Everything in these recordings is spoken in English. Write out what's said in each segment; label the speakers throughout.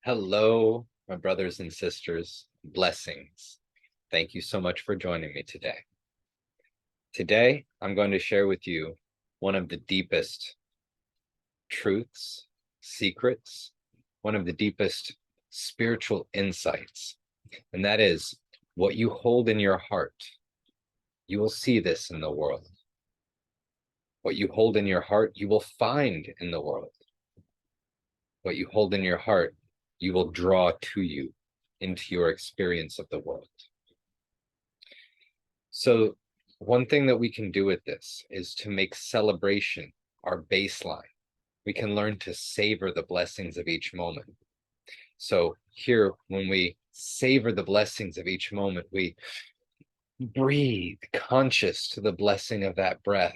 Speaker 1: Hello, my brothers and sisters. Blessings. Thank you so much for joining me today. Today, I'm going to share with you one of the deepest truths, secrets, one of the deepest spiritual insights, and that is what you hold in your heart. You will see this in the world. What you hold in your heart, you will find in the world. What you hold in your heart, you will draw to you into your experience of the world. So one thing that we can do with this is to make celebration our baseline. We can learn to savor the blessings of each moment. So here, when we savor the blessings of each moment, we breathe conscious to the blessing of that breath.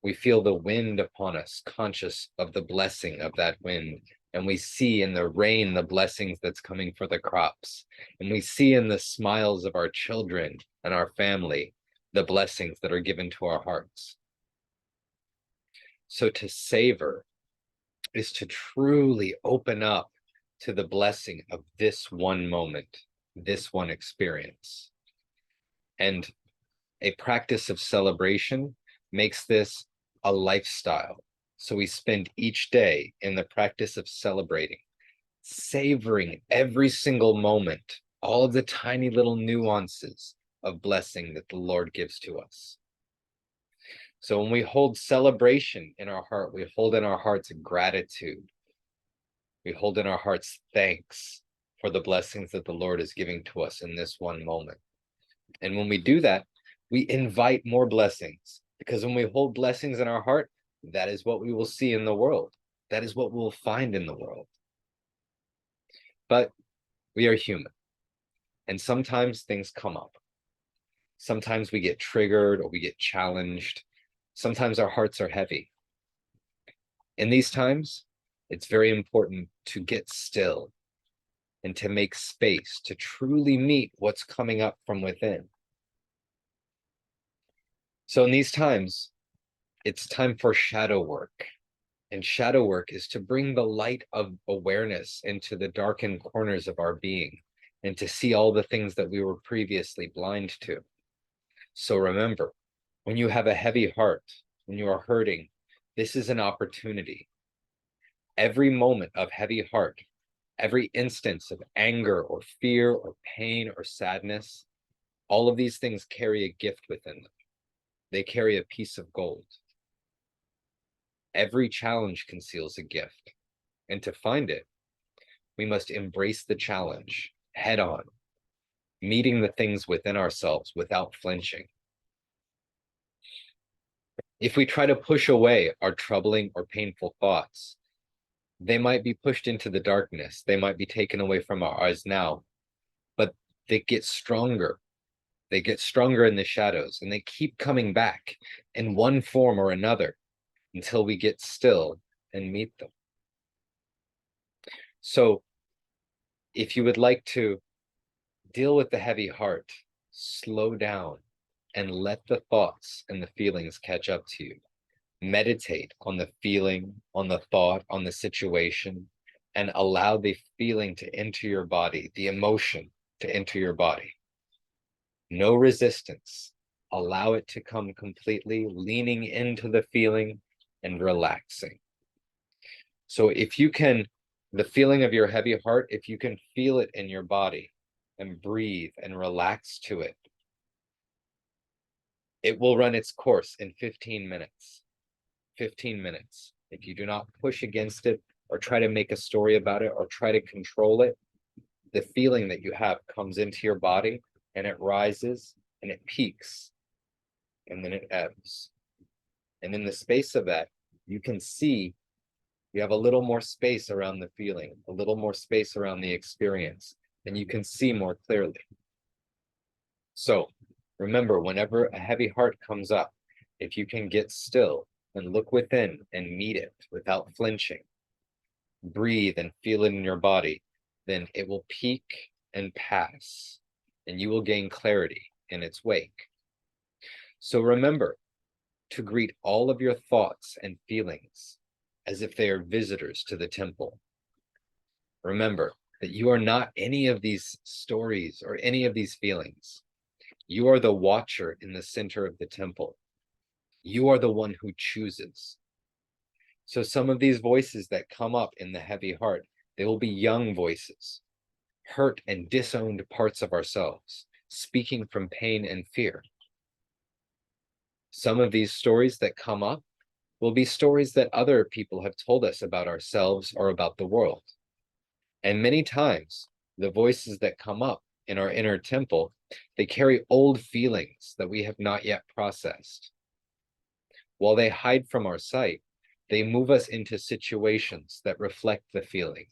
Speaker 1: We feel the wind upon us, conscious of the blessing of that wind. And we see in the rain the blessings that's coming for the crops. And we see in the smiles of our children and our family the blessings that are given to our hearts. So to savor is to truly open up to the blessing of this one moment, this one experience. And a practice of celebration makes this a lifestyle. So we spend each day in the practice of celebrating, savoring every single moment, all of the tiny little nuances of blessing that the Lord gives to us. So when we hold celebration in our heart, we hold in our hearts gratitude. We hold in our hearts thanks for the blessings that the Lord is giving to us in this one moment. And when we do that, we invite more blessings, because when we hold blessings in our heart, that is what we will see in the world. That is what we'll find in the world. But we are human, and sometimes things come up. Sometimes we get triggered or we get challenged. Sometimes our hearts are heavy. In these times, it's very important to get still and to make space to truly meet what's coming up from within. So in these times, it's time for shadow work. And shadow work is to bring the light of awareness into the darkened corners of our being and to see all the things that we were previously blind to. So remember, when you have a heavy heart, when you are hurting, this is an opportunity. Every moment of heavy heart, every instance of anger or fear or pain or sadness, all of these things carry a gift within them. They carry a piece of gold. Every challenge conceals a gift, and to find it, we must embrace the challenge head on, meeting the things within ourselves without flinching. If we try to push away our troubling or painful thoughts, they might be pushed into the darkness. They might be taken away from our eyes now, but they get stronger. They get stronger in the shadows, and they keep coming back in one form or another until we get still and meet them. So if you would like to deal with the heavy heart, slow down and let the thoughts and the feelings catch up to you. Meditate on the feeling, on the thought, on the situation, and allow the feeling to enter your body, the emotion to enter your body. No resistance. Allow it to come completely, leaning into the feeling and relaxing. So if you can, the feeling of your heavy heart, if you can feel it in your body and breathe and relax to it, it will run its course in 15 minutes. 15 minutes. If you do not push against it or try to make a story about it or try to control it, the feeling that you have comes into your body and it rises and it peaks and then it ebbs. And in the space of that, you can see you have a little more space around the feeling, a little more space around the experience, and you can see more clearly. So remember, whenever a heavy heart comes up, if you can get still and look within and meet it without flinching, breathe and feel it in your body, then it will peak and pass, and you will gain clarity in its wake. So remember to greet all of your thoughts and feelings as if they are visitors to the temple. Remember that you are not any of these stories or any of these feelings. You are the watcher in the center of the temple. You are the one who chooses. So some of these voices that come up in the heavy heart, they will be young voices, hurt and disowned parts of ourselves, speaking from pain and fear. Some of these stories that come up will be stories that other people have told us about ourselves or about the world. And many times, the voices that come up in our inner temple, they carry old feelings that we have not yet processed. While they hide from our sight, they move us into situations that reflect the feeling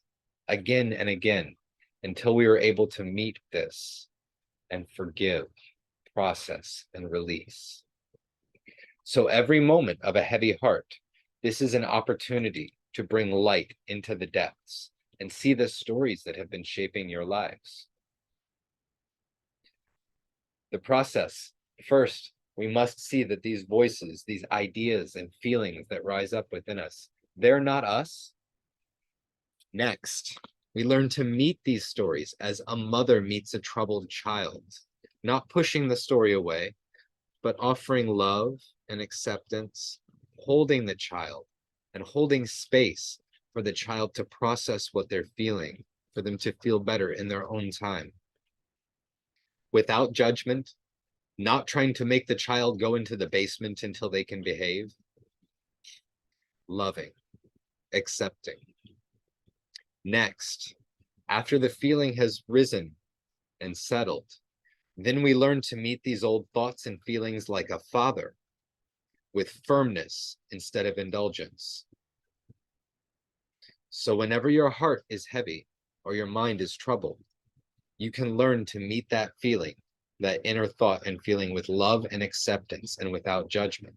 Speaker 1: again and again until we are able to meet this and forgive, process, and release. So every moment of a heavy heart, this is an opportunity to bring light into the depths and see the stories that have been shaping your lives. The process, first, we must see that these voices, these ideas and feelings that rise up within us, they're not us. Next, we learn to meet these stories as a mother meets a troubled child, not pushing the story away, but offering love and acceptance, holding the child and holding space for the child to process what they're feeling, for them to feel better in their own time. Without judgment, not trying to make the child go into the basement until they can behave. Loving, accepting. Next, after the feeling has risen and settled, then we learn to meet these old thoughts and feelings like a father, with firmness instead of indulgence. So whenever your heart is heavy or your mind is troubled, you can learn to meet that feeling, that inner thought and feeling with love and acceptance and without judgment.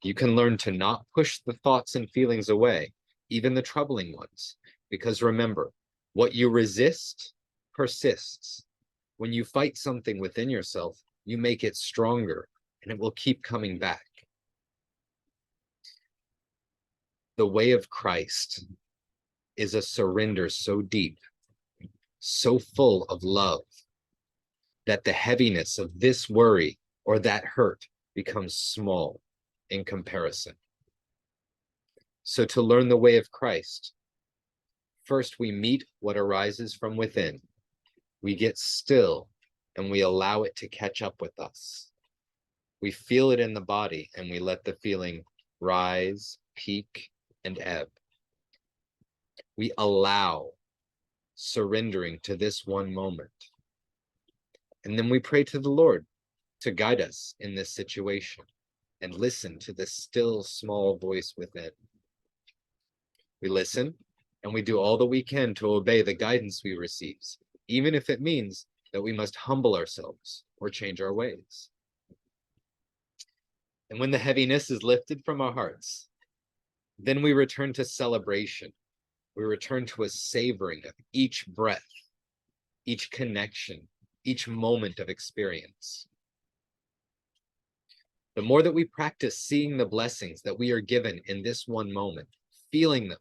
Speaker 1: You can learn to not push the thoughts and feelings away, even the troubling ones, because remember, what you resist persists. When you fight something within yourself, you make it stronger and it will keep coming back. The way of Christ is a surrender so deep, so full of love, that the heaviness of this worry or that hurt becomes small in comparison. So to learn the way of Christ, first we meet what arises from within. We get still and we allow it to catch up with us. We feel it in the body and we let the feeling rise, peak, and ebb. We allow surrendering to this one moment. And then we pray to the Lord to guide us in this situation and listen to the still small voice within. We listen and we do all that we can to obey the guidance we receive, even if it means that we must humble ourselves or change our ways. And when the heaviness is lifted from our hearts, then we return to celebration. We return to a savoring of each breath, each connection, each moment of experience. The more that we practice seeing the blessings that we are given in this one moment, feeling them,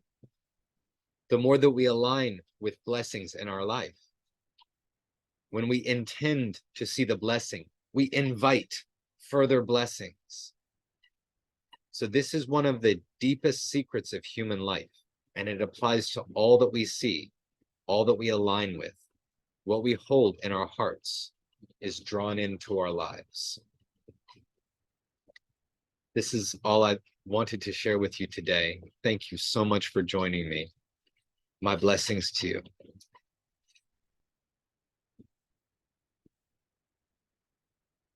Speaker 1: the more that we align with blessings in our life. When we intend to see the blessing, we invite further blessings. So this is one of the deepest secrets of human life, and it applies to all that we see, all that we align with. What we hold in our hearts is drawn into our lives. This is all I wanted to share with you today. Thank you so much for joining me. My blessings to you.